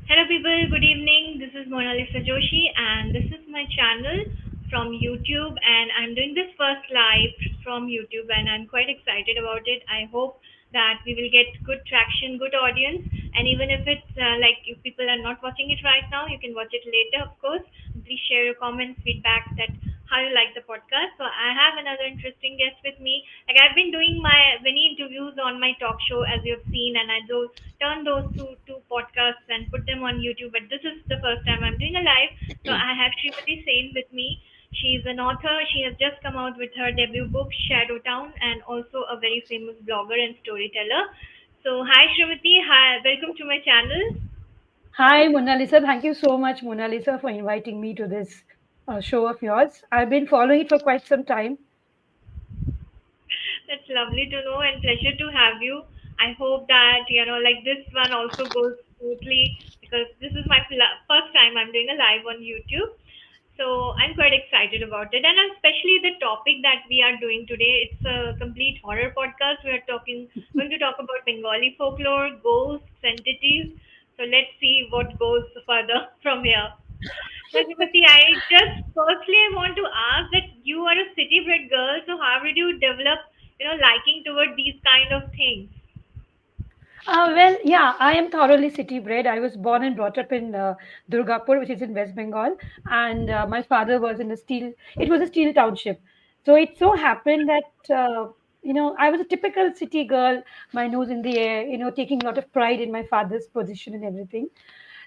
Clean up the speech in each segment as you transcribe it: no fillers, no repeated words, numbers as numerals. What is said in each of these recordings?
Hello, people. Good evening. This is Mona Lisa Joshi, and this is my channel from YouTube. And I'm doing this first live from YouTube, and I'm quite excited about it. I hope that we will get good traction, good audience. And even if it's like if people are not watching it right now, you can watch it later, of course. Please share your comments, feedback that how you like the podcast. So I have another interesting guest with me. Like I've been doing my many interviews on my talk show, as you've seen, and I do turn those two podcasts and put them on YouTube. But this is the first time I'm doing a live. So I have Srimati Sain with me. She's an author. She has just come out with her debut book, Shadow Town, and also a very famous blogger and storyteller. So hi Srimati, hi, welcome to my channel. Hi, Mona Lisa. Thank you so much, Mona Lisa, for inviting me to this show of yours. I've been following it for quite some time. That's lovely to know and pleasure to have you. I hope that like this one also goes smoothly because this is my first time I'm doing a live on YouTube. So I'm quite excited about it, and especially the topic that we are doing today. It's a complete horror podcast. We are going to talk about Bengali folklore, ghosts, entities. So let's see what goes further from here. So, Shrimati, I just firstly I want to ask that you are a city-bred girl. So how did you develop, liking toward these kind of things? Yeah, I am thoroughly city bred. I was born and brought up in Durgapur, which is in West Bengal, and my father was in a steel. It was a steel township, so it so happened that I was a typical city girl, my nose in the air, taking a lot of pride in my father's position and everything.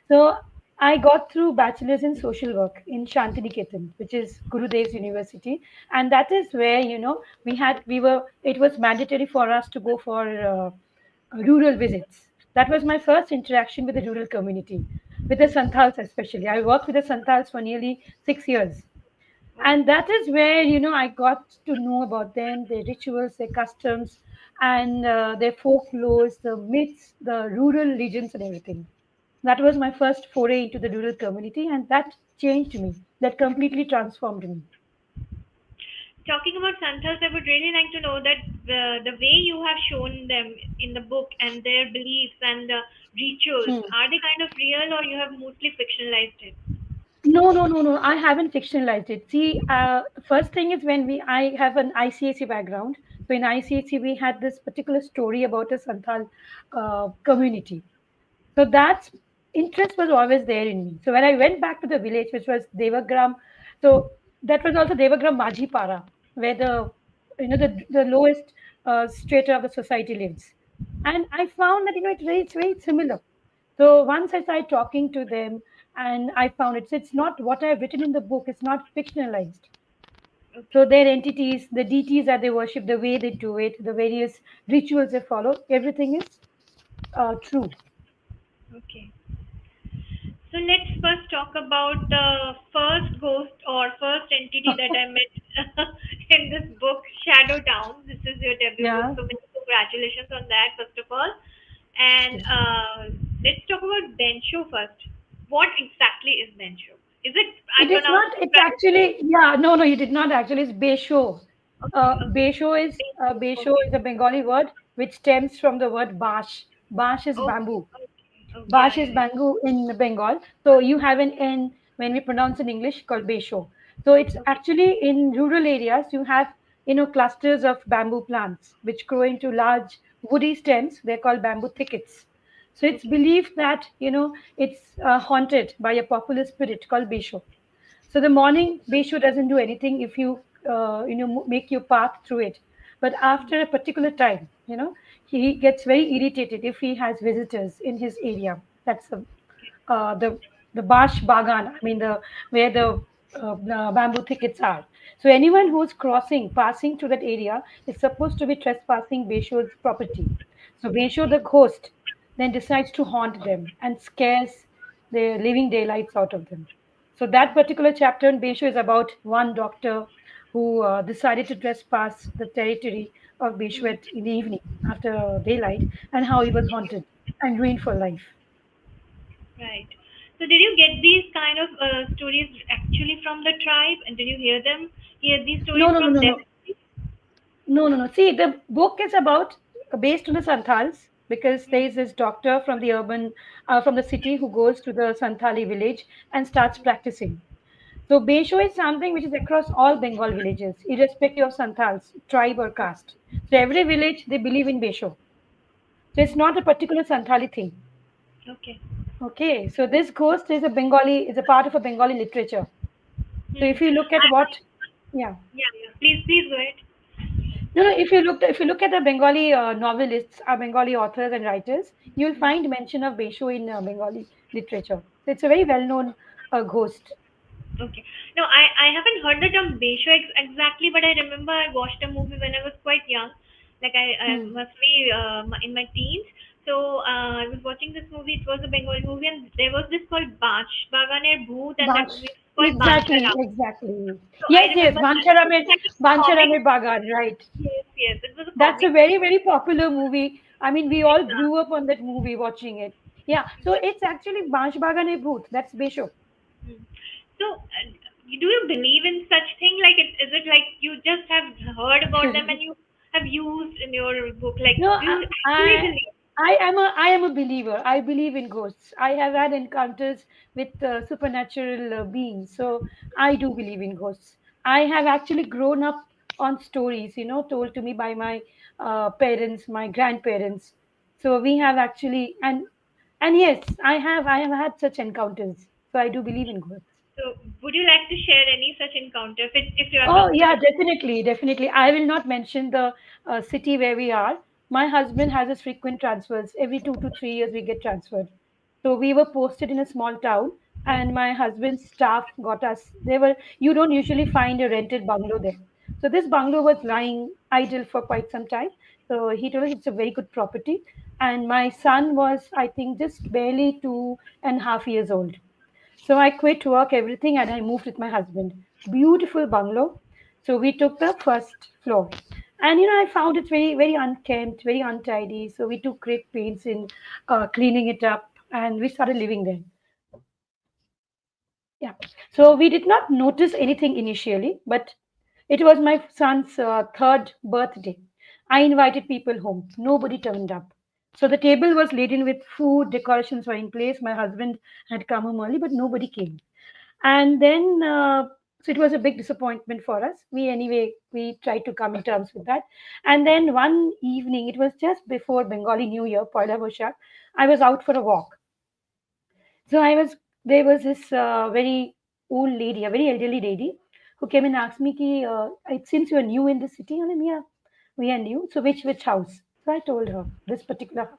So I got through bachelor's in social work in Shantiniketan, which is Gurudev's University, and that is where it was mandatory for us to go for rural visits. That was my first interaction with the rural community, with the Santals especially. I worked with the Santals for nearly 6 years. And that is where, I got to know about them, their rituals, their customs, and their folklores, the myths, the rural legends, and everything. That was my first foray into the rural community, and that changed me. That completely transformed me. Talking about Santhas, I would really like to know that the way you have shown them in the book and their beliefs and rituals, Hmm. are they kind of real or you have mostly fictionalized it? No, no, no, no. I haven't fictionalized it. See, first thing is I have an ICAC background. So in ICAC, we had this particular story about a Santhal community. So that interest was always there in me. So when I went back to the village, which was Devagram, so that was also Devagram Majipara, where the lowest strata of the society lives. And I found that it's very similar. So once I started talking to them, and I found it's not what I've written in the book. It's not fictionalized. Okay, So their entities, the deities that they worship, the way they do it, the various rituals they follow, everything is true. okay. So let's first talk about the first ghost or first entity that I met in this book, Shadow Town. This is your debut book, Yeah. so many congratulations on that, first of all. And Yes. let's talk about Bensho first. What exactly is Bensho? Is it I It is pronounced not. it It's right? actually, yeah. No, no, you did not actually. It's Besho. Okay, okay. Besho Okay. is a Bengali word which stems from the word bash. Bash is Okay. bamboo. Okay. Okay. Yeah, Bash is yeah, yeah. bamboo in Bengal. So you have an N when we pronounce in English called Besho. So it's Okay. actually in rural areas you have clusters of bamboo plants which grow into large woody stems. They're called bamboo thickets. So it's Okay. believed that it's haunted by a popular spirit called Besho. So the morning Beshu doesn't do anything if you make your path through it. But after a particular time, he gets very irritated if he has visitors in his area. That's the the Bash Bagan. I mean the bamboo thickets are. So anyone who's passing through that area is supposed to be trespassing Beshu's property. So Beshu, the Okay. ghost, then decides to haunt them and scares the living daylights out of them. So that particular chapter in Beisho is about one doctor who decided to trespass the territory of Hmm. Beshwet in the evening after daylight and how he was haunted and ruined for life. Right. So did you get these kind of stories actually from the tribe, and did you hear these No, stories no, no, from no, them? no. No, no, no. See, the book is about based on the Santals. because there is this doctor from the from the city who goes to the Santali village and starts practicing. So Besho is something which is across all Bengal villages, irrespective of Santals, tribe or caste. So every village they believe in Besho. So it's not a particular Santali thing. Okay. Okay, so this ghost is a Bengali, is a part of a Bengali literature. So if you look at what, yeah, Yeah, yeah. Please go ahead. no, no, if you look at the Bengali novelists, Bengali authors and writers, you'll find mention of Besho in Bengali literature. So it's a very well-known ghost. Okay. No, I haven't heard the term Besho exactly, but I remember I watched a movie when I was quite young. Like I Hmm. must be in my teens. So I was watching this movie. It was a Bengali movie, and there was this called Bash Baganer Bhoot, and that Bash. movie was called Exactly, Banchara. exactly. So I Yes, yes, remember that. It was Bancharamer, like a comic. Bancharamer Bagan, right. Yes, yes. It was a That's a comic. very, very popular movie. I mean, we all Exactly. grew up on that movie watching it. Yeah, so Yeah. it's actually Bansh Bagan e Bhoot. That's Besho. Hmm. So, do you believe in such thing? Like, is it like you just have heard about them and you have used in your book? Like, No, do you actually believe? I am a believer. I believe in ghosts. I have had encounters with supernatural beings, so I do believe in ghosts. I have actually grown up on stories, told to me by my parents, my grandparents. So we have actually, and yes, I have had such encounters. So I do believe in ghosts. So, would you like to share any such encounter if you are Oh, yeah, comfortable? definitely, definitely. I will not mention the city where we are. My husband has his frequent transfers. Every 2 to 3 years, we get transferred. So we were posted in a small town, and my husband's staff got us. You don't usually find a rented bungalow there. So this bungalow was lying idle for quite some time. So he told us it's a very good property. And my son was, I think, just barely 2.5 years old. So I quit work, everything, and I moved with my husband. Beautiful bungalow. So we took the first floor. And I found it very, very unkempt, very untidy. So we took great pains in cleaning it up and we started living there. Yeah. So we did not notice anything initially, but it was my son's third birthday. I invited people home. Nobody turned up. So the table was laden with food, decorations were in place. My husband had come home early, but nobody came. And then, so it was a big disappointment for us. We tried to come in terms with that. And then one evening, it was just before Bengali New Year, Poila Boishakh, I was out for a walk. So there was this very old lady, a very elderly lady, who came and asked me, ki, it seems you are new in the city. And I'm, yeah, we are new. So which house? So I told her this particular house.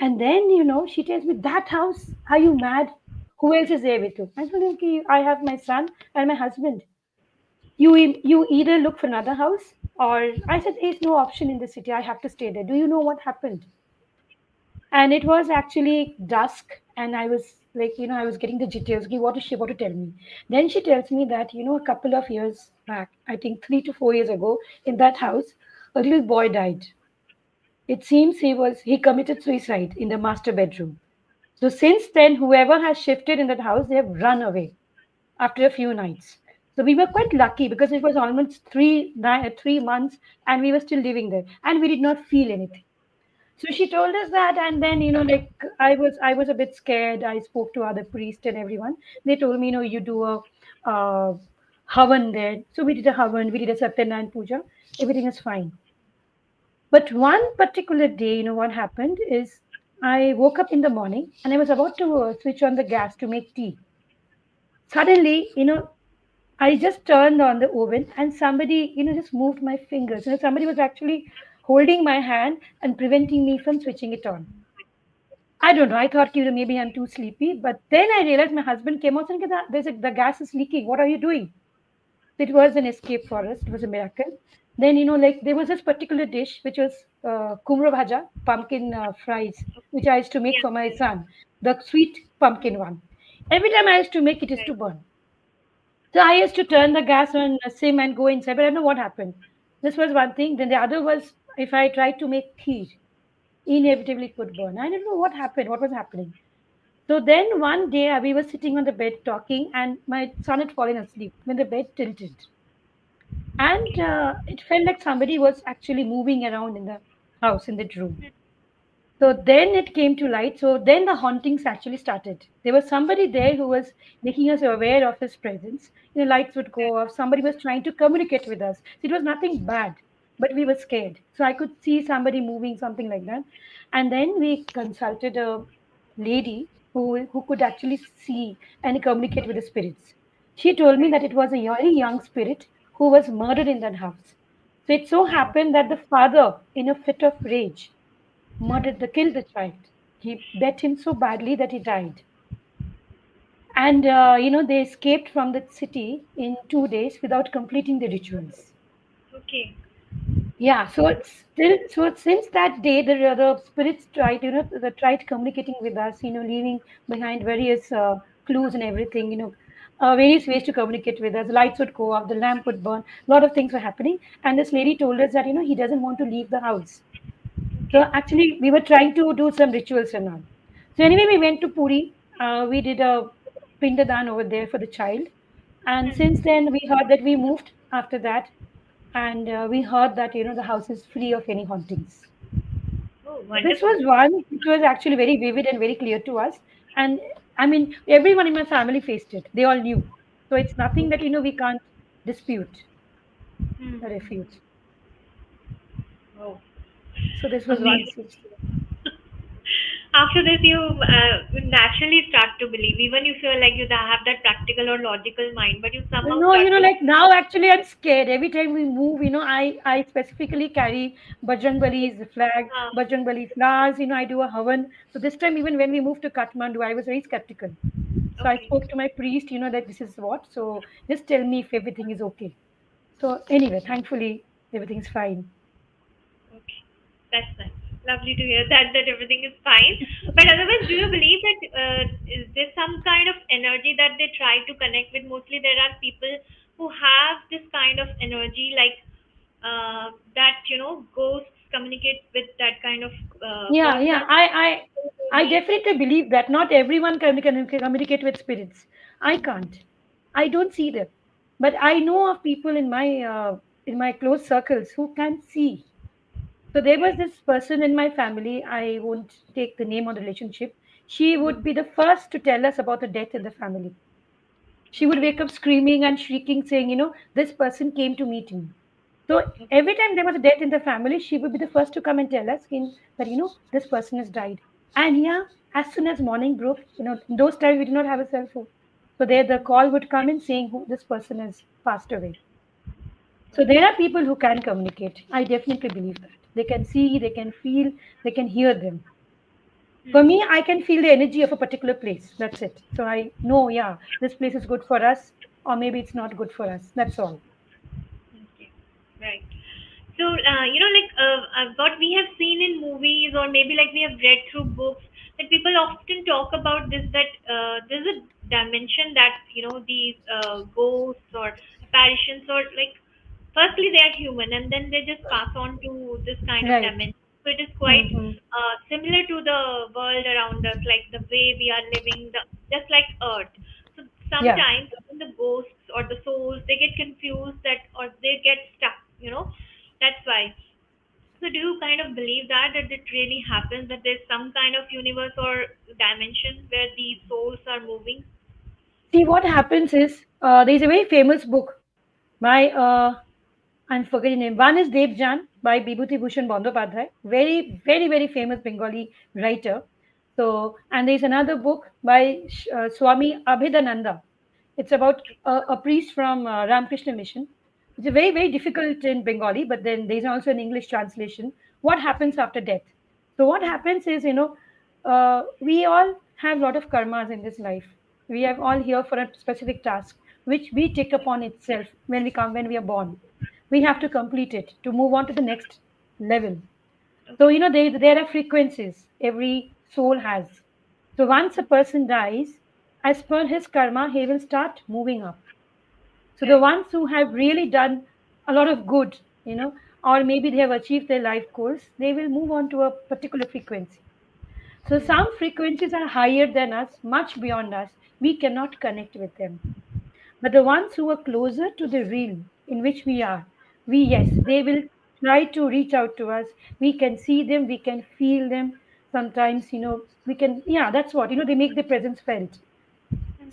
And then, she tells me, that house, are you mad? Who else is there with you? I told her, okay, I have my son and my husband. You either look for another house, or I said, there's no option in the city. I have to stay there. Do you know what happened? And it was actually dusk, and I was like, I was getting the jitters. Okay, what is she about to tell me? Then she tells me that, a couple of years back, I think 3 to 4 years ago, in that house, a little boy died. It seems he committed suicide in the master bedroom. So since then, whoever has shifted in that house, they have run away after a few nights. So we were quite lucky because it was almost 3 months, and we were still living there, and we did not feel anything. So she told us that, and then like I was a bit scared. I spoke to other priests and everyone. They told me, you do a uh, havan there. So we did a havan, we did a Satyanarayana puja. Everything is fine. But one particular day, what happened is I woke up in the morning and I was about to switch on the gas to make tea. Suddenly, I just turned on the oven and somebody, just moved my fingers. Somebody was actually holding my hand and preventing me from switching it on. I don't know. I thought, maybe I'm too sleepy. But then I realized my husband came out and said, the gas is leaking. What are you doing? It was an escape for us. It was a miracle. Then, like there was this particular dish which was kumro bhaja, pumpkin fries, which I used to make Yeah. for my son, the sweet pumpkin one. Every time I used to make it is to Right. burn. So I used to turn the gas on sim and go inside, but I don't know what happened. This was one thing. Then the other was if I tried to make kheer, inevitably it would burn. I don't know what happened, what was happening. So then one day we were sitting on the bed talking, and my son had fallen asleep when the bed tilted. And Okay. it felt like somebody was actually moving around in the house, in that room. So then it came to light. So then the hauntings actually started. There was somebody there who was making us aware of his presence. Lights would go off. Somebody was trying to communicate with us. So it was nothing bad, but we were scared. So I could see somebody moving, something like that. And then we consulted a lady who could actually see and communicate with the spirits. She told me Right. that it was a very young spirit who was murdered in that house. So it so Oh my God. happened that the father, in a fit of rage, killed the child. He bet him so badly that he died. And they escaped from the city in 2 days without completing the rituals. Okay. Yeah, so it's still so since that day the spirits tried they tried communicating with us, leaving behind various clues and everything, various ways to communicate with us. Lights would go off, the lamp would burn, a lot of things were happening, and this lady told us that he doesn't want to leave the house. So Okay. actually, we were trying to do some rituals and all. So anyway, we went to Puri. We did a pindadan over there for the child, and since Hmm. then we heard that we moved after that, and we heard that the house is free of any hauntings. Oh, So this wonderful. was one which was actually very vivid and very clear to us, and I mean everyone in my family faced it. They all knew. So it's nothing that Okay. we can't dispute Hmm. or refute. Oh, So this was one. amazing. After this, you naturally start to believe, even you feel like you have that practical or logical mind, but you somehow No, start to. like now actually I'm scared. Every time we move, I specifically carry Bajrangbali's flag, Uh, Bajrangbali flowers, I do a havan. So this time, even when we moved to Kathmandu, I was very skeptical. So I okay. spoke to my priest, that this is what. So just tell me if everything is okay. So anyway, thankfully, everything's fine. Okay, that's nice. Lovely to hear that everything is fine. But otherwise, do you believe that is there some kind of energy that they try to connect with? Mostly, there are people who have this kind of energy, like that ghosts communicate with that kind of Yeah, person. yeah. I Nice. definitely believe that not everyone can communicate with spirits. I can't. I don't see them, but I know of people in my close circles who can see. So there was Right. this person in my family. I won't take the name or the relationship. She would Hmm. be the first to tell us about a death in the family. She would Okay. wake up screaming and shrieking, saying, this person came to meet me. So Okay. every time there was a death in the family, she would be the first to come and tell us that, this person has died. And yeah, as soon as morning broke, in those times we did not have a cell phone. So there the call would come in saying who this person has passed away. So there are people who can communicate. I definitely believe that. They can see, they can feel, they can hear them. For Hmm. me, I can feel the energy of a particular place. That's it. So I know, yeah, this place is good for us, or maybe it's not good for us. That's all. Okay. Right. So, what we have seen in movies, or maybe like we have read through books, that people often talk about this, that there's a dimension that, these ghosts or apparitions, or like, firstly, they are human and then they just pass on to this kind of Right. dimension. So, it is quite Mm-hmm. similar to the world around us, like the way we are living, just like Earth. So, Yeah. sometimes when the ghosts or the souls, they get confused that, or they get stuck. That's why. So do you kind of believe that it really happens, that there's some kind of universe or dimension where these souls are moving? See, what happens is there's a very famous book by I'm forgetting the name. One is Devjan by Bibhuti Bhushan Bandyopadhyay, very, very, very famous Bengali writer. So, and there's another book by Swami Abhedananda. It's about a priest from Ramakrishna Mission. It's a very, very difficult in Bengali, but then there's also an English translation. What happens after death? So, what happens is, we all have a lot of karmas in this life. We are all here for a specific task, which we take upon itself when we are born. We have to complete it to move on to the next level. So, Okay. there are frequencies every soul has. So, once a person dies, as per his karma, he will start moving up. So, the Right. ones who have really done a lot of good, or maybe they have achieved their life goals, they will move on to a particular frequency. So, Hmm. some frequencies are higher than us, much beyond us. We cannot connect with them. But the ones who are closer to the realm in which we are, yes, they will try to reach out to us. We can see them, we can feel them. Sometimes, we can, yeah, that's what, they make their presence felt.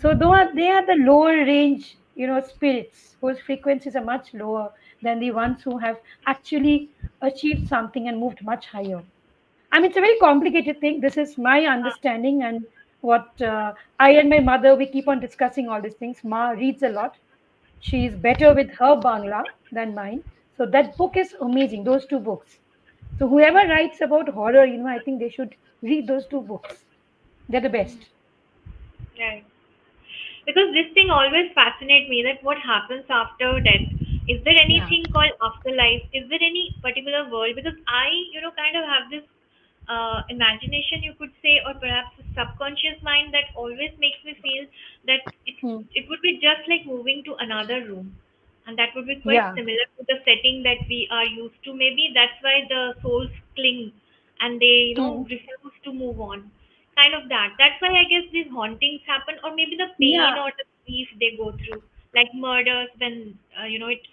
So though they are the lower range, spirits whose frequencies are much lower than the ones who have actually achieved something and moved much higher. I mean, it's a very complicated thing. This is my Uh, understanding, and what I and my mother, we keep on discussing all these things. Ma reads a lot. She is better with her Bangla than mine. So that book is amazing. Those two books. So whoever writes about horror, I think they should read those two books. They're the best. right. Because this thing always fascinates me, that what happens after death. Is there Yeah. anything called afterlife? Is there any particular world? Because I, kind of have this imagination, you could say, or perhaps a subconscious mind that always makes me feel that Hmm. it would be just like moving to another room, and that would be quite Yeah. similar to the setting that we are used to. Maybe that's why the souls cling and they, Hmm. refuse to move on. Kind of that. That's why I guess these hauntings happen, or maybe the pain Yeah. or the grief they go through, like murders when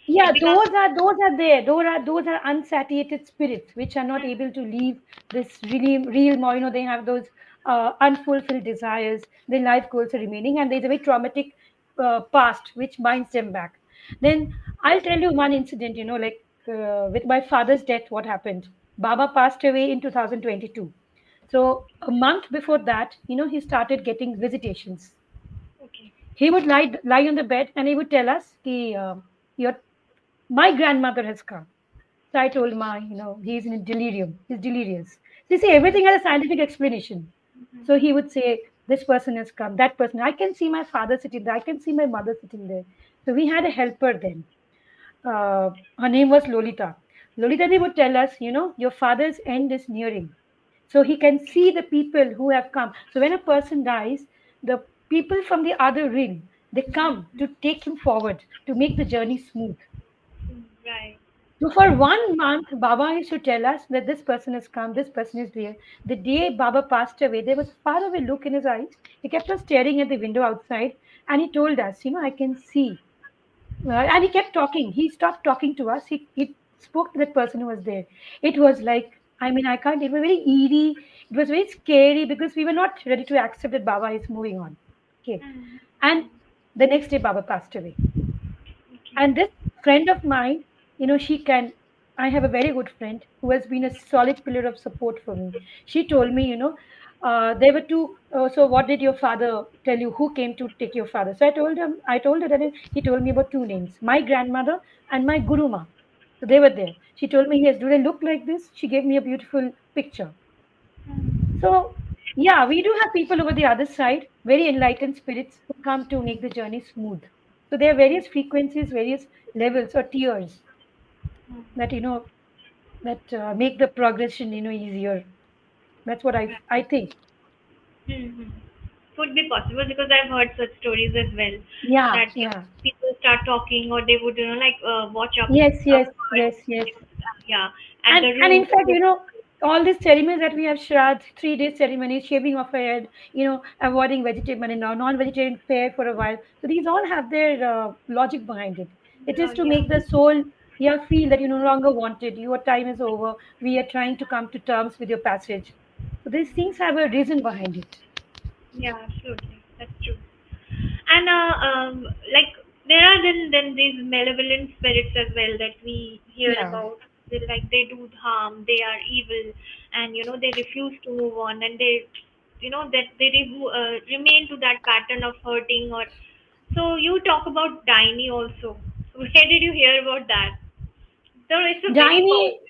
Yeah, it becomes. those are there. Those are unsatiated spirits which are not able to leave this really realm, or they have those unfulfilled desires. Their life goals are remaining, and there's a very traumatic past which binds them back. Then I'll tell you one incident. Like with my father's death, what happened? Baba passed away in 2022. So a month before that, he started getting visitations. Okay. He would lie on the bed and he would tell us, "Ki, your my grandmother has come." So I told Ma, he's in delirium. He's delirious. So you see, everything has a scientific explanation. So he would say, this person has come, that person. I can see my father sitting there. I can see my mother sitting there. So we had a helper then. Her name was Lolita. Lolita, they would tell us, your father's end is nearing. So he can see the people who have come. So when a person dies, the people from the other ring, they come to take him forward, to make the journey smooth. Right. So for 1 month, Baba used to tell us that this person has come, this person is there. The day Baba passed away, there was a faraway look in his eyes. He kept on staring at the window outside, and he told us, I can see. And he kept talking. He stopped talking to us. He spoke to that person who was there. It was like, I mean, I can't, it was very eerie. It was very scary because we were not ready to accept that Baba is moving on. Okay. Mm, And the next day, Baba passed away. okay. And this friend of mine, she can, I have a very good friend who has been a solid pillar of support for me. She told me, there were two. So what did your father tell you? Who came to take your father? So I told her that he told me about two names, my grandmother and my guruma. So they were there. She told me, yes, do they look like this? She gave me a beautiful picture. So, yeah, we do have people over the other side, very enlightened spirits who come to make the journey smooth. So there are various frequencies, various levels or tiers that that make the progression easier. That's what Right. I think. Mm-hmm. Could be possible because I've heard such stories as well, Yeah, that yeah. people start talking, or they would like watch up Yes, a yes, card, yes, yes. yeah, at And the and room. in fact, all these ceremonies that we have, Shraddh, 3 days ceremony, shaving of a head, avoiding vegetarian and non-vegetarian fare for a while. So these all have their logic behind it. It is to Yeah. make the soul, yeah, feel that you no longer wanted. Your time is over. We are trying to come to terms with your passage. So these things have a reason behind it. Yeah, absolutely. That's true. And like there are then these malevolent spirits as well that we hear Yeah. about. They, like they do harm, they are evil, and they refuse to move on, and they, that they remain to that pattern of hurting. Or so you talk about Daini also. So where did you hear about that? So it's a very Daini, powerful.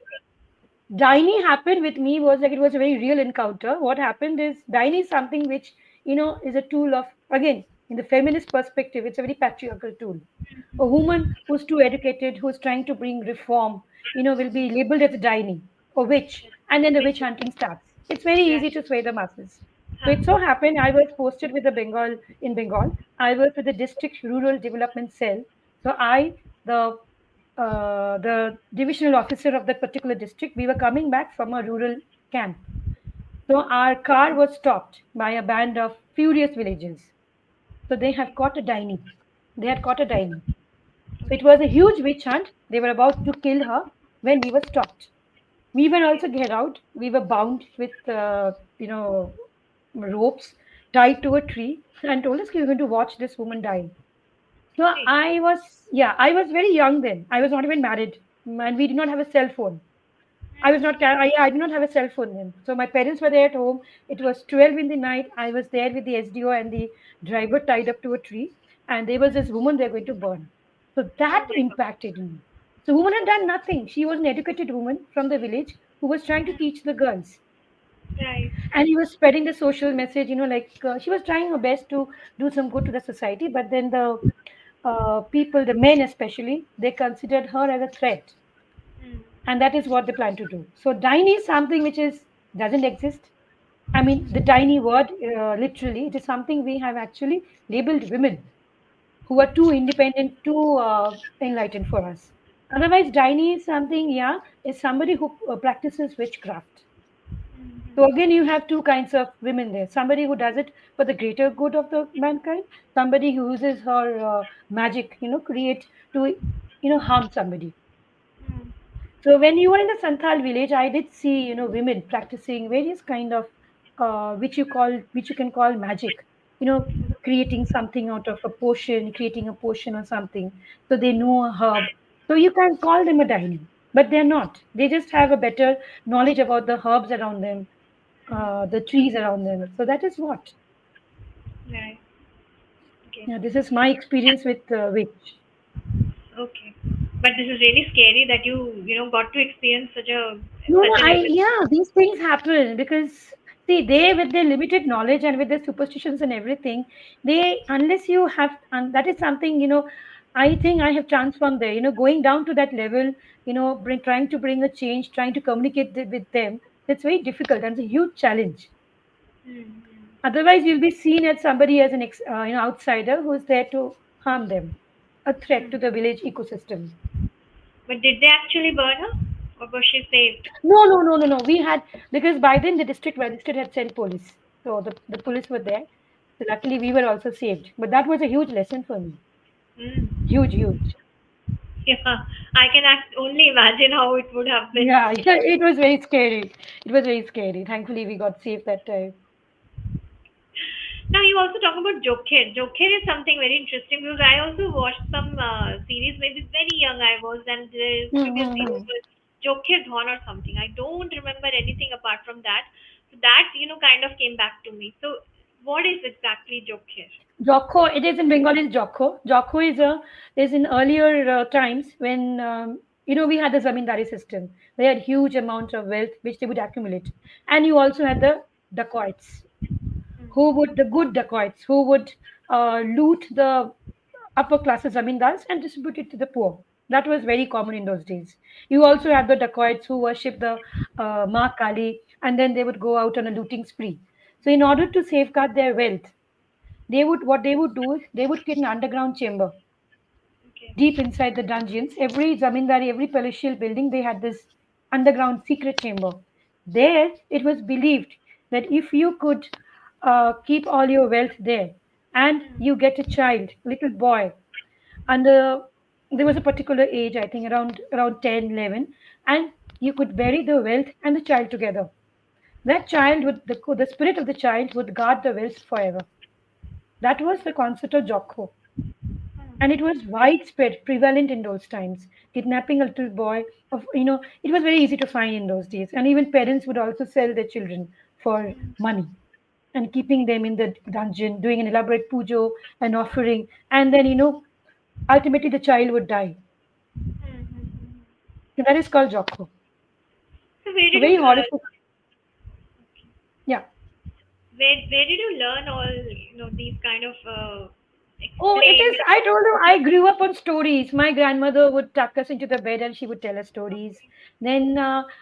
Daini happened with me was like it was a very real encounter. What happened is Daini is something which, is a tool of, again, in the feminist perspective, it's a very patriarchal tool. A woman who's too educated, who's trying to bring reform, will be labeled as a Daini or witch, and then the witch hunting starts. It's very Right. easy to sway the masses. So Huh. it so happened I was posted with the Bengal in Bengal. I was with the district rural development cell. So the divisional officer of that particular district, we were coming back from a rural camp. So our car was stopped by a band of furious villagers. So they have caught a Daini. They had caught a Daini. So it was a huge witch hunt. They were about to kill her when we were stopped. We were also get out. We were bound with ropes tied to a tree and told us we were going to watch this woman die. So Okay. I was very young then. I was not even married, and we did not have a cell phone. I was Hmm. not. I did not have a cell phone then. So my parents were there at home. It was 12 in the night. I was there with the SDO and the driver tied up to a tree, and there was this woman they're going to burn. So Oh that my God. impacted me. So woman had done nothing. She was an educated woman from the village who was trying to teach the girls, Right. and he was spreading the social message. Like she was trying her best to do some good to the society, but then the people, the men especially, they considered her as a threat, Hmm. and that is what they plan to do. So tiny is something which is doesn't exist. I mean, the tiny word, literally, it is something we have actually labeled women who are too independent, too enlightened for us. Otherwise, tiny is something, yeah, is somebody who practices witchcraft. So Hmm. again, you have two kinds of women there. Somebody who does it for the greater good of the mankind. Somebody who uses her magic, create to, harm somebody. Hmm. So when you were in the Santhal village, I did see, women practicing various kind of, which you can call magic, creating something out of a potion, creating a potion or something. So they know a herb. So you can call them a dini, but they're not. They just have a better knowledge about the herbs around them, the trees around them. So that is what. Right. Okay. Yeah, this is my experience with witch. Okay. But this is really scary that you got to experience No, no, such a level. yeah, these things happen because see, they with their limited knowledge and with their superstitions and everything, unless you have, and that is something, I think I have transformed there, going down to that level, trying to bring a change, trying to communicate with them, it's very difficult and it's a huge challenge. Hmm. Otherwise, you'll be seen as somebody as an outsider who's there to harm them, a threat Hmm. to the village ecosystem. But did they actually burn her, or was she saved? No, no, no, no, no. We had because by then the district magistrate had sent police, so the police were there. So luckily we were also saved. But that was a huge lesson for me. Hmm. Huge, huge. Yeah, I can only imagine how it would have been. Yeah, yeah. It was very scary. It was very scary. Thankfully we got saved that time. Now you also talk about Joker. Joker is something very interesting because I also watched some series. Maybe very young I was, and the previous series Mm-hmm. was Joker Dawn or something. I don't remember anything apart from that. So that kind of came back to me. So what is exactly Joker? Jokho, it is in Bengal is Jokho. Jokho is in earlier times when we had the zamindari system. They had huge amount of wealth which they would accumulate, and you also had the dacoits the good dacoits who would loot the upper classes zamindars and distribute it to the poor. That was very common in those days. You also had the dacoits who worship the Ma Kali, and then they would go out on a looting spree. So in order to safeguard their wealth, they would do is they would create an underground chamber Okay. deep inside the dungeons. Every zamindari, every palatial building, they had this underground secret chamber. There, it was believed that if you could keep all your wealth there and you get a child, little boy, under there was a particular age, I think around 10, 11, and you could bury the wealth and the child together. That child would the spirit of the child would guard the wealth forever. That was the concept of Jokho. And it was widespread, prevalent in those times. Kidnapping a little boy, it was very easy to find in those days. And even parents would also sell their children for money and keeping them in the dungeon, doing an elaborate pujo and offering. And then, ultimately the child would die. Hmm. So that is called Jokho. So where So did you very horrific. Yeah. where did you learn all these kind of Oh, it explain? is. I told you, I grew up on stories. My grandmother would tuck us into the bed and she would tell us stories. Then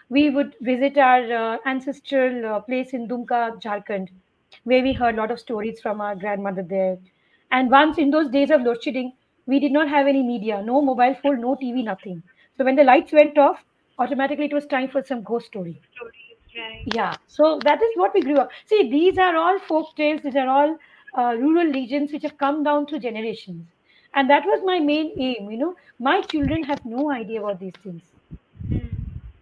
we would visit our ancestral place in Dumka, Jharkhand, where we heard a lot of stories from our grandmother there. And once in those days of load shedding, we did not have any media, no mobile phone, no TV, nothing. So when the lights went off, automatically it was time for some ghost story. Stories, right? Yeah, so that is what we grew up. See, these are all folk tales. These are all rural legends which have come down through generations, and that was my main aim. My children have no idea about these things. Hmm.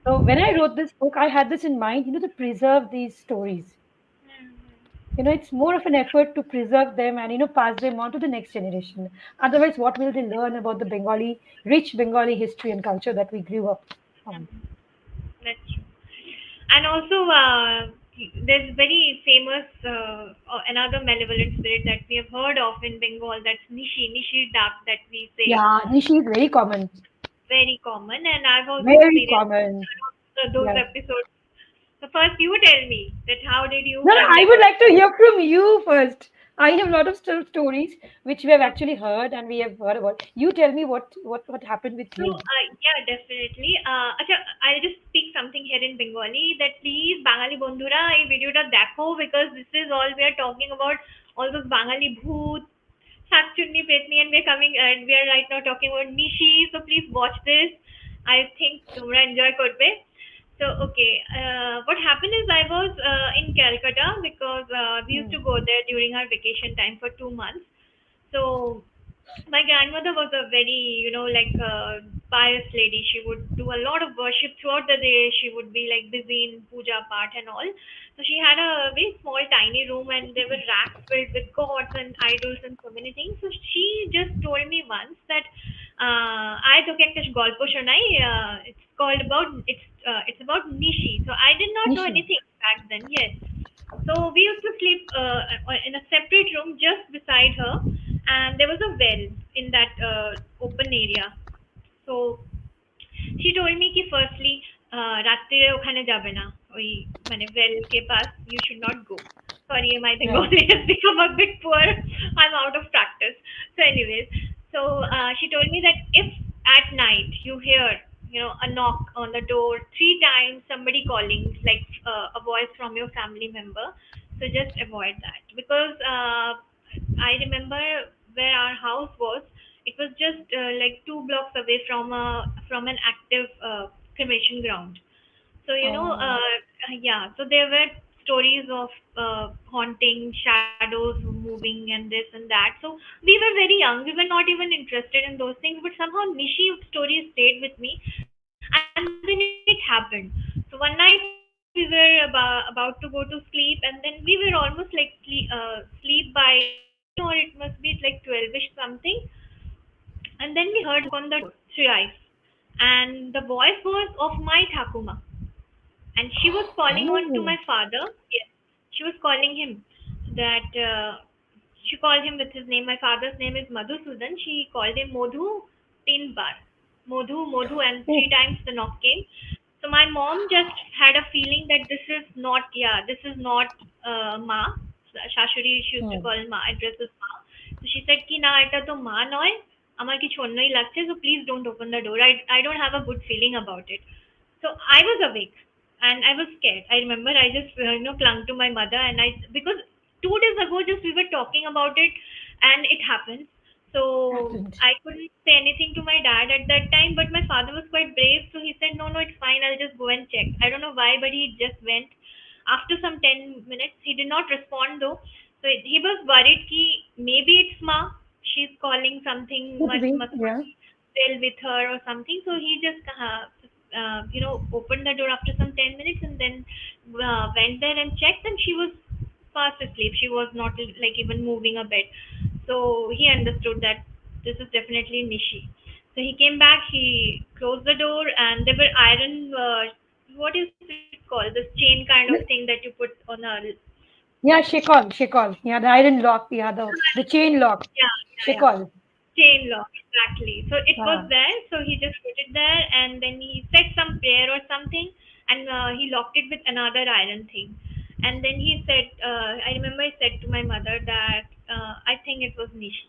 So when I wrote this book, I had this in mind, to preserve these stories. It's more of an effort to preserve them and, pass them on to the next generation. Otherwise, what will they learn about the rich Bengali history and culture that we grew up on? That's true. And also, there's very famous another malevolent spirit that we have heard of in Bengal. That's Nishi Dak that we say, Yeah, Nishi is very common. very common. And I've also Very experienced common. those Yeah. episodes. So first, you tell me that how did you No, no, come I would across? like to hear from you first. I have a lot of stories which we have Okay. actually heard and we have heard about. You tell me what happened with So, you. yeah, definitely. আচ্ছা, I'll just speak something here in Bengali that please, Bangali Bondhura, এই ভিডিওটা দেখো because this is all we are talking about, all those Bangali bhoot, Sakchunni Petni, and we're coming, and we are right now talking about Nishi. So please watch this. I think তোমরা enjoy করবে. So, okay, what happened is I was in Calcutta because we used Hmm. to go there during our vacation time for 2 months. So my grandmother was a very, like pious lady. She would do a lot of worship throughout the day. She would be like busy in puja part and all. So she had a very small tiny room, and there were racks filled with gods and idols and so many things. So she just told me once that I took একটা গল্প শোনাই. It's about Nishi. So I did not know Nishi. anything back then. Yes. So we used to sleep in a separate room just beside her, and there was a well in that open area. So she told me ki firstly রাত্রিরে ওখানে যাবে না ওই মানে well ke paas you should not go. Sorry, my Right. Bengali has become a bit poor. I'm out of practice. So anyways, so she told me that if at night you hear, a knock on the door 3 times, somebody calling, like a voice from your family member, so just avoid that because I remember where our house was. It was just like 2 blocks away from an active cremation ground. So Oh. yeah. So there were stories of haunting, shadows moving, and this and that. So we were very young. We were not even interested in those things, but somehow Nishi stories stayed with me, and then it happened. So one night we were about to go to sleep, and then we were almost like sleep by 11 or it must be like 12ish something, and then we heard a knock on the door thrice, and the voice was of my Thakuma, and she was calling on to Oh. my father. Yes, she was calling him that she called him with his name. My father's name is Madhusudan. She called him Modhu tin bar. Modhu, and Oh. 3 times the knock came. So my mom just had a feeling that this is not, yeah, this is not Ma. Shashuri, she used to Hmm. call Ma, addresses Ma. So she said ki na এটা তো মা নয়, আমার কিছু অন্যই লাগছে, so please don't open the door. I don't have a good feeling about it. So I was awake and I was scared. I remember I just clung to my mother, and I, because 2 days ago just we were talking about it and it happened. So Happened. I couldn't say anything to my dad at that time, but my father was quite brave. So he said, no, no, it's fine. I'll just go and check. I don't know why, but he just went. After some 10 minutes, he did not respond though. So he was worried ki maybe it's Ma. She's calling something, Could be. must Yeah. still with her or something. So he just, opened the door after some 10 minutes, and then went there and checked, and she was fast asleep. She was not like even moving a bit. So he understood that this is definitely Nishi. So he came back, he closed the door, and there were iron, what is it called? This chain kind of thing that you put on a, Yeah, Shekol. Shekol. Yeah, the iron lock. Yeah, the chain lock. yeah. Shekol. Chain lock, exactly. So it was Ah. there. So he just put it there, and then he said some prayer or something, and he locked it with another iron thing. And then he said, I remember I said to my mother that I think it was Nishi.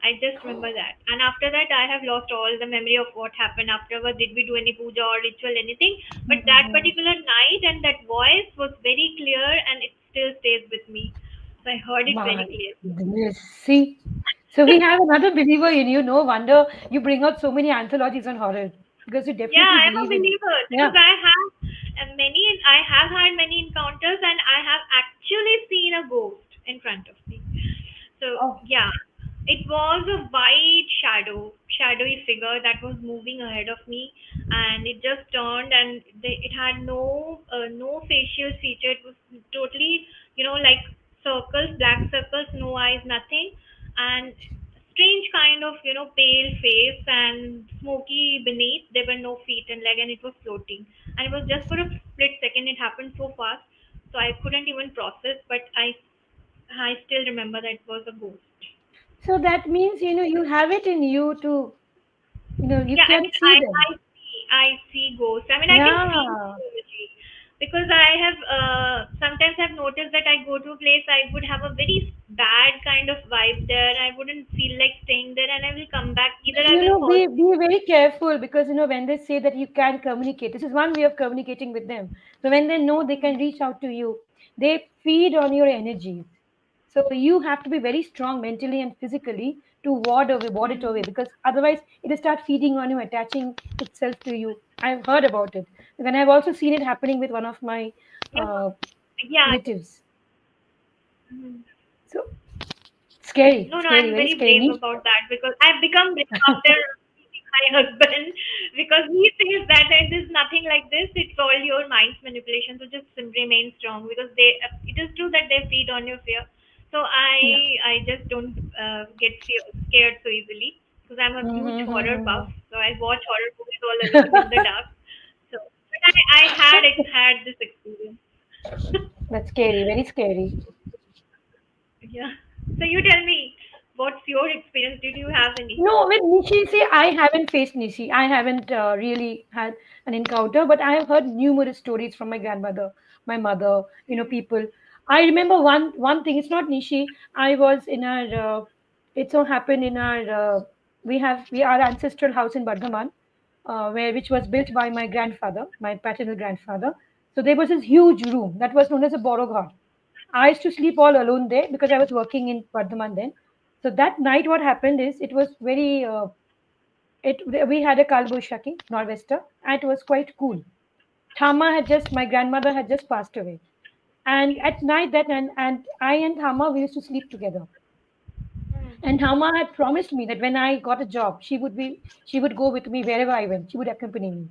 I just remember that. And after that, I have lost all the memory of what happened afterward. Did we do any puja or ritual, anything? But that Mhm. particular night and that voice was very clear, and it still stays with me. So I heard it very My clearly. goodness. See, so we have another believer in you. No wonder you bring out so many anthologies on horror because you Yeah, definitely I'm a believe in. believer Yeah. because I have had many encounters, and I have actually seen a ghost in front of me. So Oh. yeah, it was a white shadowy figure that was moving ahead of me. and it just turned, and it had no facial feature. It was totally, like circles, black circles, no eyes, nothing, and strange kind of, pale face and smoky beneath. There were no feet and leg, and it was floating. And it was just for a split second. It happened so fast, so I couldn't even process. But I still remember that it was a ghost. So that means, you have it in you to, you Yeah, I can mean, see them. I see ghosts. I mean, I can feel Yeah. the energy because I have sometimes I've noticed that I go to a place, I would have a very bad kind of vibe there. I wouldn't feel like staying there, and I will come back. Either But I will fall. be very careful because when they say that you can communicate, this is one way of communicating with them. So when they know they can reach out to you, they feed on your energies. So you have to be very strong mentally and physically to ward it away, Hmm. because otherwise it will start feeding on you, attaching itself to you. I've heard about it, and I've also seen it happening with one of my Yeah, uh, yeah. relatives. Mhm. So scary, No, no, scary, I'm very very scary. brave about that because I've become brave after meeting my husband because he says that there's nothing like this. It's all your mind's manipulation. So just remain strong because it is true that they feed on your fear. So Yeah. I just don't get scared so easily because I'm a huge horror buff. Mm-hmm. So I watch horror movies all alone in the dark. So, but I had this experience. That's scary, very scary. Yeah. So you tell me, what's your experience? Did you have any? No, with Nishi, see, I haven't faced Nishi. I haven't really had an encounter, but I have heard numerous stories from my grandmother, my mother, people. I remember one thing. It's not Nishi. I was in our. It so happened in our. We our ancestral house in Bardhaman, which was built by my grandfather, my paternal grandfather. So there was this huge room that was known as a Boroghar. I used to sleep all alone there because I was working in Bardhaman then. So that night, what happened is it was very. It We had a Kalbushaki, nor'wester, and it was quite cool. My grandmother had just passed away, and Okay. at night and I and Thama we used to sleep together. Hmm. And Thama had promised me that when I got a job, she would go with me wherever I went. She would accompany me.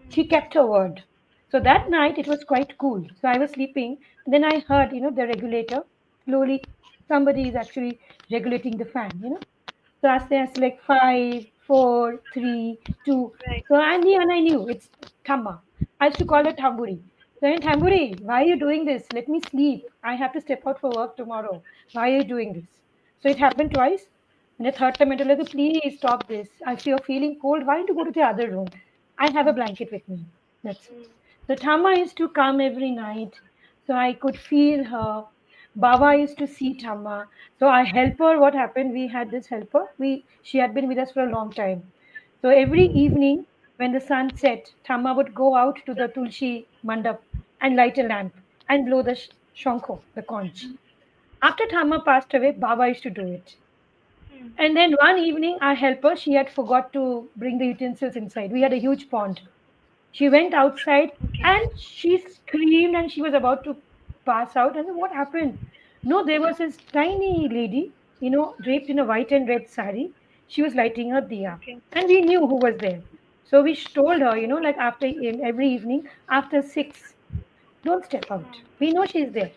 She Hmm. kept her word. So that night it was quite cool. So I was sleeping. Then I heard, the regulator slowly. Somebody is actually regulating the fan. So as there's like five, four, three, two. Right. So I knew it's Thamma. I used to call her Thamburi. So I went, Thamburi, why are you doing this? Let me sleep. I have to step out for work tomorrow. Why are you doing this? So it happened twice. And the third time I told her, please stop this. If you're feeling cold, why don't you go to the other room? I have a blanket with me. That's it. Hmm. So Thamma used to come every night. So I could feel her. Baba used to see Thamma. So our helper, what happened? We had this helper. She had been with us for a long time. So every evening when the sun set, Thamma would go out to the Tulsi mandap and light a lamp and blow the shankho, the conch. After Thamma passed away, Baba used to do it. Hmm. And then one evening, our helper, she had forgot to bring the utensils inside. We had a huge pond. She went outside Okay. and she screamed and she was about to pass out. And what happened? No, there was this tiny lady, draped in a white and red sari. She was lighting her diya. Okay. And we knew who was there. So we told her, Okay. like after in every evening, after 6, don't step out. Hmm. We know she's there.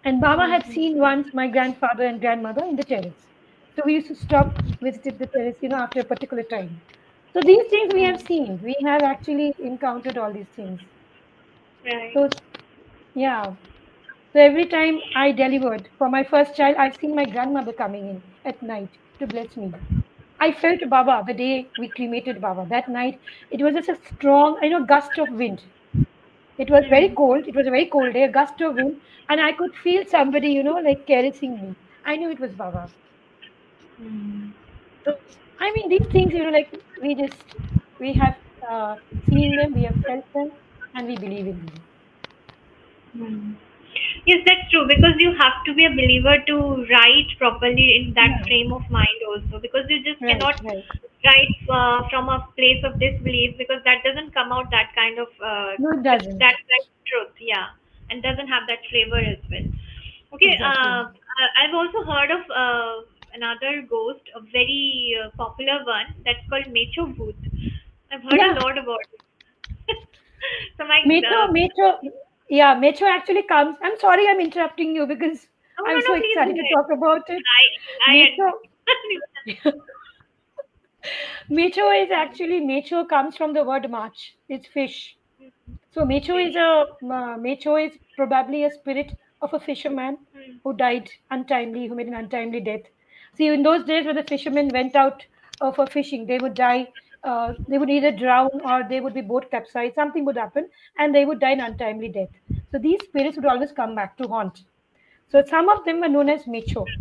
And Baba Hmm. had Hmm. seen once my grandfather and grandmother in the terrace. So we used to stop, visit the terrace, after a particular time. So these things we have Hmm. seen. We have actually encountered all these things. Right. So yeah. So every time I delivered for my first child, I've seen my grandmother coming in at night to bless me. I felt Baba the day we cremated Baba. That night, it was just a strong, gust of wind. It was very Hmm. cold. It was a very cold day, a gust of wind, and I could feel somebody, like caressing me. I knew it was Baba. Hmm. So, I mean, these things, like we have seen them, we have felt them, and we believe in them. Hmm. Yes, that's true because you have to be a believer to write properly in that Yeah, frame of mind also because you just right, cannot right. write from a place of disbelief because that doesn't come out that kind of No, it just doesn't. that truth, yeah, and doesn't have that flavor as well. Okay, Exactly. I've also heard of another ghost, a very popular one that's called Mecho Booth. I've heard a Yeah, lot about it. So my metro. Yeah, metro actually comes. I'm sorry, I'm interrupting you because no, no, I'm no, so please go excited to ahead. talk about it. I Metro. agree. Mecho is actually mecho comes from the word march. It's fish. So Fish. mecho is probably a spirit of a fisherman Hmm. who died untimely, who made an untimely death. See, in those days when the fishermen went out for fishing, they would die. They would either drown or they would be boat capsized. Something would happen, and they would die an untimely death. So these spirits would always come back to haunt. So some of them were known as mecho.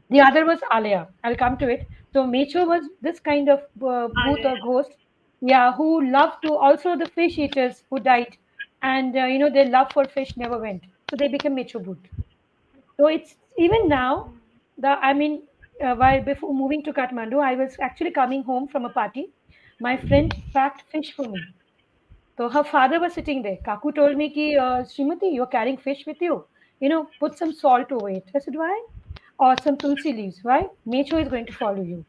The other was Alaya. I'll come to it. So Mecho was this kind of booth or Alaya. ghost, yeah, who loved to also the fish eaters who died, and their love for fish never went. So they became Mecho booth. So it's even now. While before moving to Kathmandu, I was actually coming home from a party. My friend packed fish for me. So her father was sitting there. Kaku told me ki, Srimati, you're carrying fish with you. Put some salt over it. I said, why? Or some tulsi leaves. Why? Mecho is going to follow you.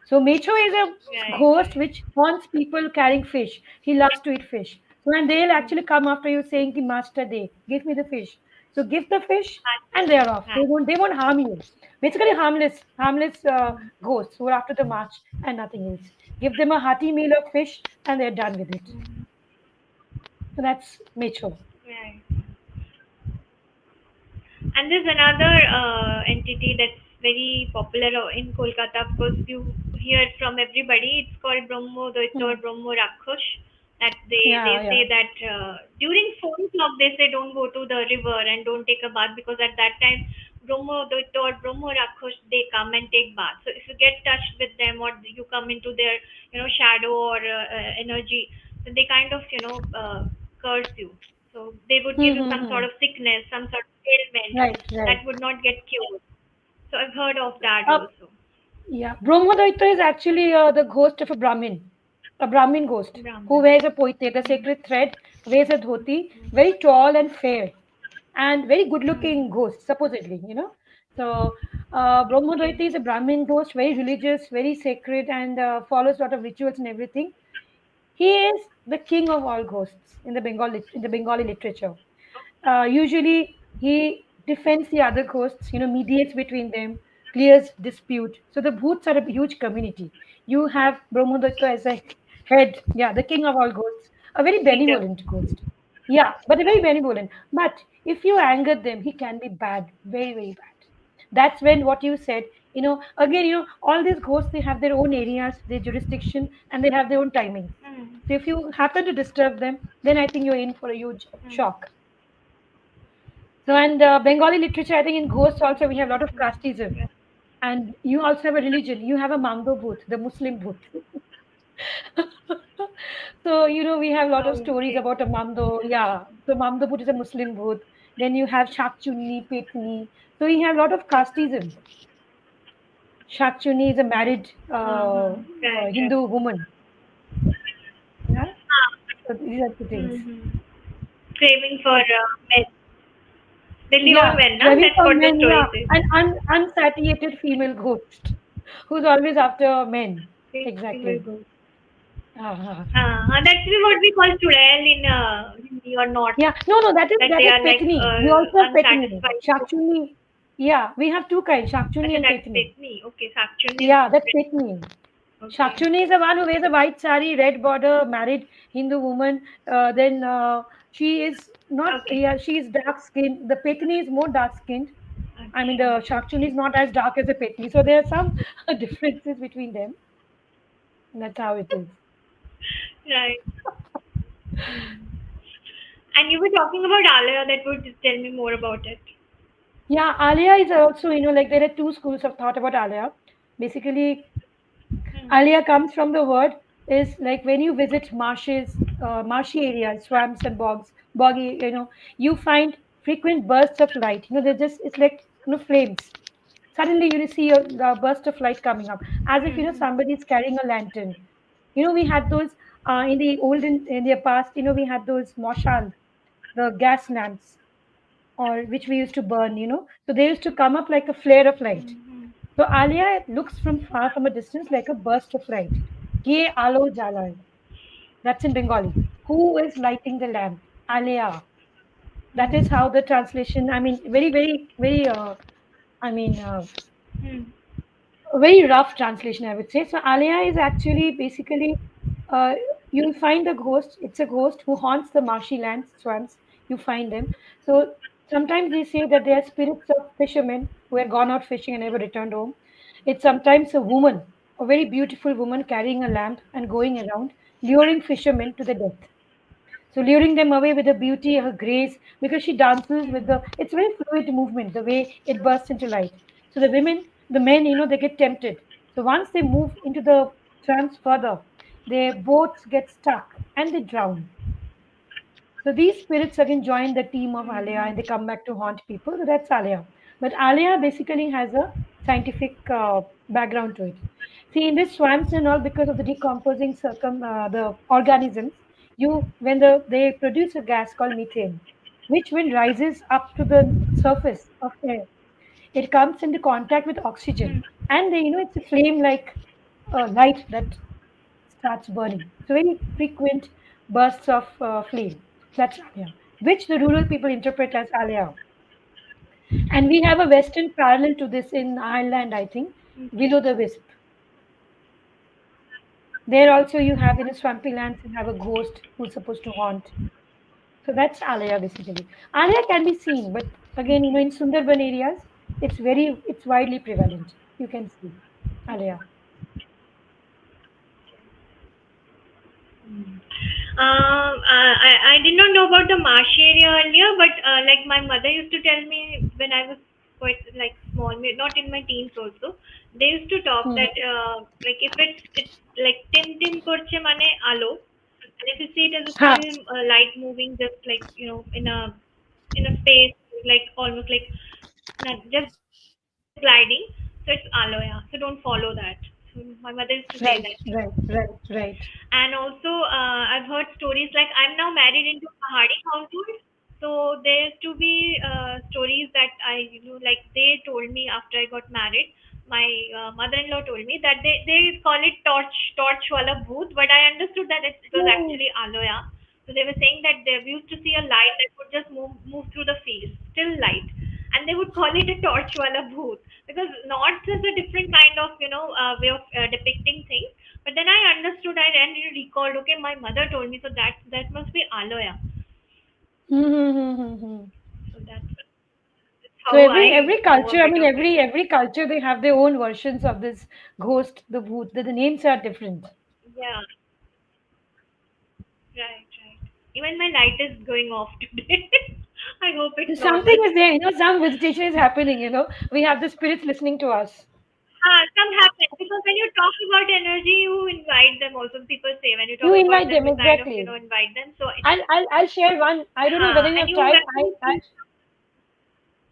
So Mecho is a Right, ghost right. which haunts people carrying fish. He loves to eat fish. So and they'll actually come after you saying, ki, Master Day, give me the fish. So give the fish and Actually, they're off. They won't harm you. Basically harmless ghosts who are after the march and nothing else. Give them a hearty meal of fish and they're done with it. So that's Mecho. right. And there's another entity that's very popular in Kolkata. Of course, you hear from everybody. It's called Brahmo Daitya or Hmm. Brahmo Rakhosh. That they Yeah, say yeah. that during 4 o'clock they say don't go to the river and don't take a bath because at that time Brahmo Daitya or Brahmo Rakhosh they come and take bath. So if you get touched with them or you come into their shadow or energy, then they kind of curse you. So they would give Hmm, you hmm, some sort hmm. of sickness, some sort of ailment Right, right. that would not get cured. So I've heard of that Uh, also. yeah, Brahmadatta is actually the ghost of a Brahmin ghost who Brahman. wears a poite, the Mm. sacred thread, wears a dhoti, very tall and fair, and very good-looking Mm. ghost, supposedly. So Okay. Brahmadatta is a Brahmin ghost, very religious, very sacred, and follows a lot of rituals and everything. He is the king of all ghosts in the Bengali literature. Usually, he defends the other ghosts, mediates between them, clears dispute. So the bhoots are a huge community. You have Brahmadatta as a head, yeah, the king of all ghosts, a very Leader. benevolent ghost. Yeah, but a very Right. benevolent. But if you anger them, he can be bad, very, very bad. That's when what you said, again, all these ghosts, they have their own areas, their jurisdiction, and they have their own timings. Mm. So if you happen to disturb them, then I think you're in for a huge Mm. shock. So, and Bengali literature, I think in ghosts also we have a lot of casteism. Right. And you also have a religion. You have a Mamdo booth, the Muslim booth. So, we have a lot of Oh, stories okay. about a Mamdo. Yeah. So, Mamdo booth is a Muslim booth. Then you have Shakchuni, Petni. So, we have a lot of casteism. Shakchuni is a married Uh-huh. Right, right. Hindu woman. Yeah. So, these are the things. Mm-hmm. Craving for men. They live on Yeah. men, na? Craving That's for what the men. Yeah. story says. An unsatiated female ghost who's always after men. Female Exactly. ghost. Uh-huh. That's what we call churel in Hindi or not. Yeah, no, no, that is That that they is are like Petni. We also have Petni. unsatisfied. Shakchuni. Yeah, we have two kinds, Shakchuni Achha, and that's Petni. Petni. Okay, Sakchun is Yeah, that's different. Petni. Okay. Shakchuni is the one who wears a white sari, red border, married Hindu woman. Then she is not, Okay. yeah, she is dark skinned. The Petni is more dark skinned. I mean, Achha. the Shakchuni is not as dark as the Petni. So there are some differences between them. That's how it is. Right. Hmm. And you were talking about Alaya. That would tell me more about it. Yeah, Alia is also, like there are two schools of thought about Alia. Basically, Hmm. Alia comes from the word is like when you visit marshy areas, swamps and boggy, you find frequent bursts of light. It's like flames. Suddenly you see a burst of light coming up, as if Hmm. somebody is carrying a lantern. We had those in the past. We had those moshal, the gas lamps, or which we used to burn. So they used to come up like a flare of light. Hmm. So Alia looks from far from a distance like a burst of light. Ke alo jalai. That's in Bengali. Who is lighting the lamp? Alea. That is how the translation. I mean, very, very, very. I mean, Hmm. a very rough translation, I would say. So Alaya is actually basically, uh, you'll find a ghost. It's a ghost who haunts the marshy lands, swamps. You find them. So sometimes they say that they are spirits of fishermen who had gone out fishing and never returned home. It's sometimes a woman, a very beautiful woman carrying a lamp and going around, luring fishermen to the death. So luring them away with her beauty, her grace, because she dances with the, it's very fluid movement, the way it bursts into light. So the women, the men, they get tempted. So once they move into the trance further, their boats get stuck and they drown. So these spirits again join the team of Alaya and they come back to haunt people. So that's Alaya. But Alaya basically has a scientific background to it. See, in this swamps and all, because of the decomposing the organisms, they produce a gas called methane, which when rises up to the surface of air, it comes into contact with oxygen, and it's a flame like light that starts burning. So very frequent bursts of flame. That's Alaya, which the rural people interpret as Alaya. And we have a western parallel to this in Ireland, I think, Okay. Willow the Wisp. There also you have in a swampy lands you have a ghost who's supposed to haunt. So that's Alaya basically. Alaya can be seen, but again, Okay. in Sundarban areas, it's widely prevalent. You can see Alaya. I did not know about the marshy area earlier, but like my mother used to tell me when I was quite like small, not in my teens also. They used to talk Hmm. that like if it's like tim tim kurche mane alo, and if you see it as a Ha. still light moving, just like in a space like almost like just gliding, so it's alo, yeah. So don't follow that. So my mother used to say that. Right, right, right, right. And also I've heard stories like I'm now married into a Pahadi household, so there used to be stories that like they told me after I got married. My mother-in-law told me that they call it torch wala bhoot, but I understood that it was Oh. actually aloya. So they were saying that they used to see a light that would just move through the fields, still light, and they would call it a torch wala bhoot because North is a different kind of way of depicting things. But then I understood, I then recalled, okay, my mother told me, so that must be aloya. Hmm, hmm, hmm, hmm, hmm. So that's So how every I know a culture, I bit mean of it. every culture, they have their own versions of this ghost, the bhoot. The names are different. Yeah, right, right. Even my light is going off today. I hope it's Something normal. is there, some visitation is happening. We have the spirits listening to us. Some happen because when you talk about energy, you invite them. Also, people say when you You talk about invite them, them you kind of exactly. invite them. So, I'll share one. I don't know whether you and have you tried. have to.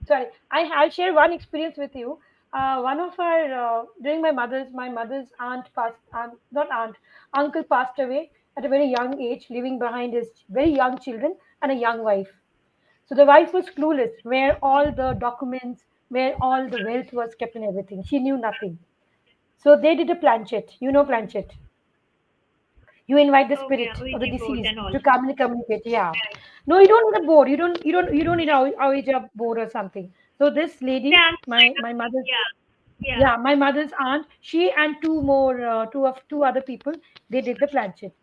Sorry, I'll share one experience with you. One of our during my mother's not aunt, uncle passed away at a very young age, leaving behind his very young children and a young wife. So the wife was clueless where all the documents, where all the wealth was kept and everything. She knew nothing. So they did a planchet. Planchet. You invite the Okay, spirit of the Ouija board deceased and all. to come and communicate. Yeah. Right. No, you don't need a board. You don't need a Ouija board or something. So this lady, Dance my kind of my thing. mother's Yeah, yeah. yeah, my mother's aunt, she and two other people, they did the planchet.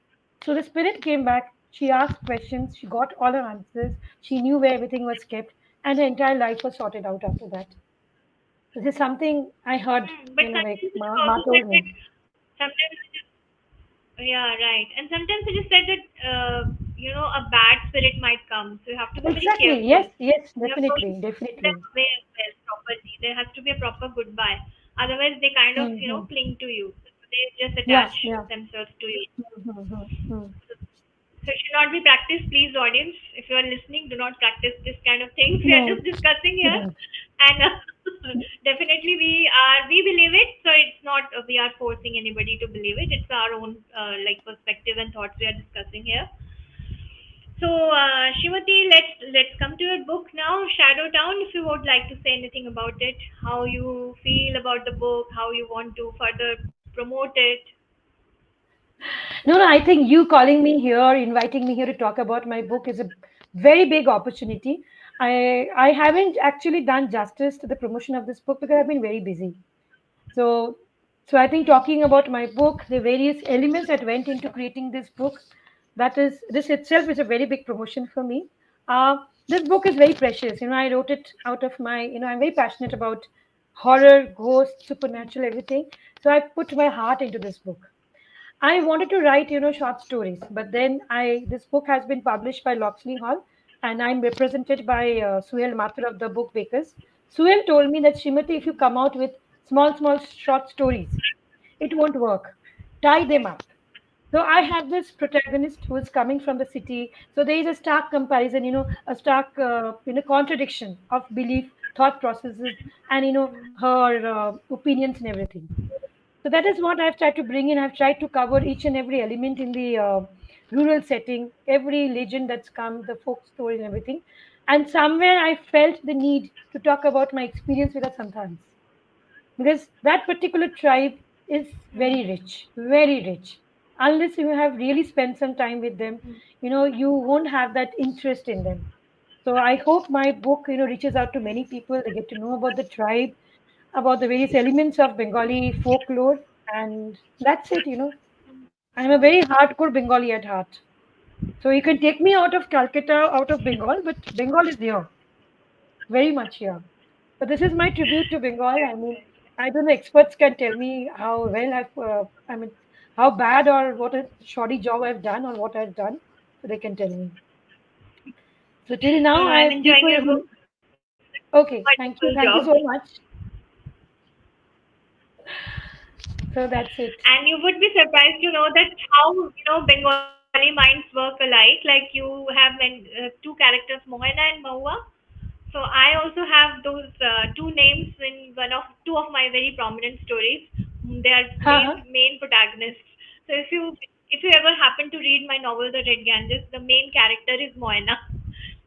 So the spirit came back. She asked questions. She got all her answers. She knew where everything was kept, and her entire life was sorted out after that. This is something I heard. But Like sometimes it is ma also said told me. that sometimes it is, yeah, right. And sometimes it is said that a bad spirit might come, so you have to be very Exactly. careful. Yes. Yes. You have to Definitely. put them Definitely. away well properly. There has to be a proper goodbye. Otherwise, they kind of Hmm. cling to you. They just Yeah. attach Yeah. themselves to you. Hmm. So it should not be practiced, please, audience. If you are listening, do not practice this kind of things. We are No. just discussing here, Shouldn't. and definitely we believe it. So it's not we are forcing anybody to believe it. It's our own like perspective and thoughts we are discussing here. So Shimati, let's come to your book now, Shadow Town. If you would like to say anything about it, how you feel about the book, how you want to further promote it. No, no, I think you calling me here, inviting me here to talk about my book is a very big opportunity. I haven't actually done justice to the promotion of this book because I've been very busy. So, so I think talking about my book, the various elements that went into creating this book, that is, this itself is a very big promotion for me. This book is very precious. I wrote it out of my, I'm very passionate about horror, ghosts, supernatural, everything. So I put my heart into this book. I wanted to write, short stories, but then this book has been published by Loxley Hall, and I'm represented by Suel Mathur of the Book Bakers. Suel told me that Shrimati, if you come out with small, small short stories, it won't work. Tie them up. So I have this protagonist who is coming from the city. So there is a stark comparison, a stark, contradiction of belief, thought processes, and her opinions and everything. So that is what I've tried to bring in. I've tried to cover each and every element in the rural setting, every legend that's come, the folk story and everything. And somewhere I felt the need to talk about my experience with the Santans because that particular tribe is very rich, very rich. Unless you have really spent some time with them, you won't have that interest in them. So I hope my book, reaches out to many people. They get to know about the tribe, about the various elements of Bengali folklore, and that's it. I'm a very hardcore Bengali at heart. So you can take me out of Calcutta, out of Bengal, but Bengal is here, very much here. But this is my tribute to Bengal. I mean, I don't know, experts can tell me how well how bad or what a shoddy job I've done or what I've done. So they can tell me. So till No, no, now, I'm I enjoying people your book. will. Okay, thank you. Wonderful Thank you job. so much. So that's it. And you would be surprised to know that how Bengali minds work alike. Like you have two characters, Mohana and Mahua. So I also have those two names in two of my very prominent stories. They are Haha. main protagonists. So if you ever happen to read my novel The Red Ganges, the main character is Moina.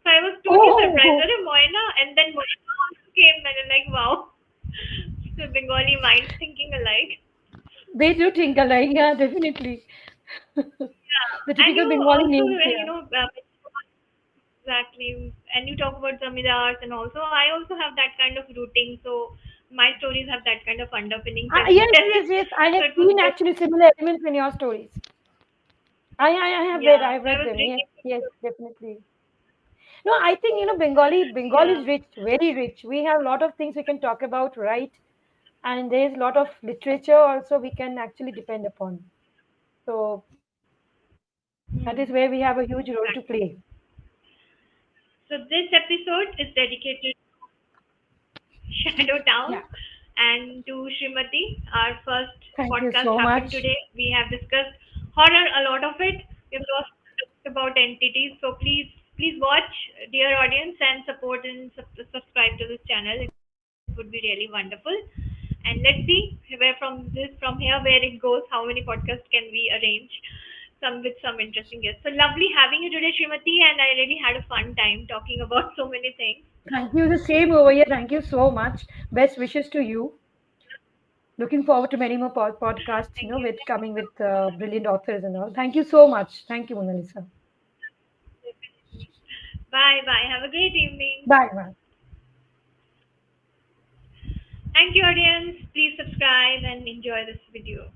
So I was totally surprised. Oh, Are Moina? And then Moina also came and I'm like, wow. So Bengali minds thinking alike. they do think alike. Yeah, definitely. The And typical you Bengali also, names. Yeah. exactly, and you talk about zamidars, and also I also have that kind of rooting. So my stories have that kind of underpinnings as Yes, well. yes, yes. I So have it was seen just actually similar elements in your stories. I have read. yeah. I've So I read was them. Yes, reading. yes, definitely. No, I think Bengal Yeah. is rich, very rich. We have a lot of things we can talk about, right? And there's a lot of literature also we can actually depend upon. So that is Hmm. where we have a huge role to Exactly. play. So this episode is dedicated Shadow Town Yeah. and to Srimati. Our first Thank you podcast so happened much. today. We have discussed horror, a lot of it. We've also talked about entities. So please watch, dear audience, and support and subscribe to this channel. It would be really wonderful. And let's see from here where it goes. How many podcasts can we arrange? Some with some interesting guests. So lovely having you today, Srimati, and I really had a fun time talking about so many things. Thank you. The same over here. Thank you so much. Best wishes to you. Looking forward to many more podcasts, Thank you. with coming with brilliant authors and all. Thank you so much. Thank you, Mona Lisa. Bye bye. Have a great evening. Bye, bye. Thank you, audience. Please subscribe and enjoy this video.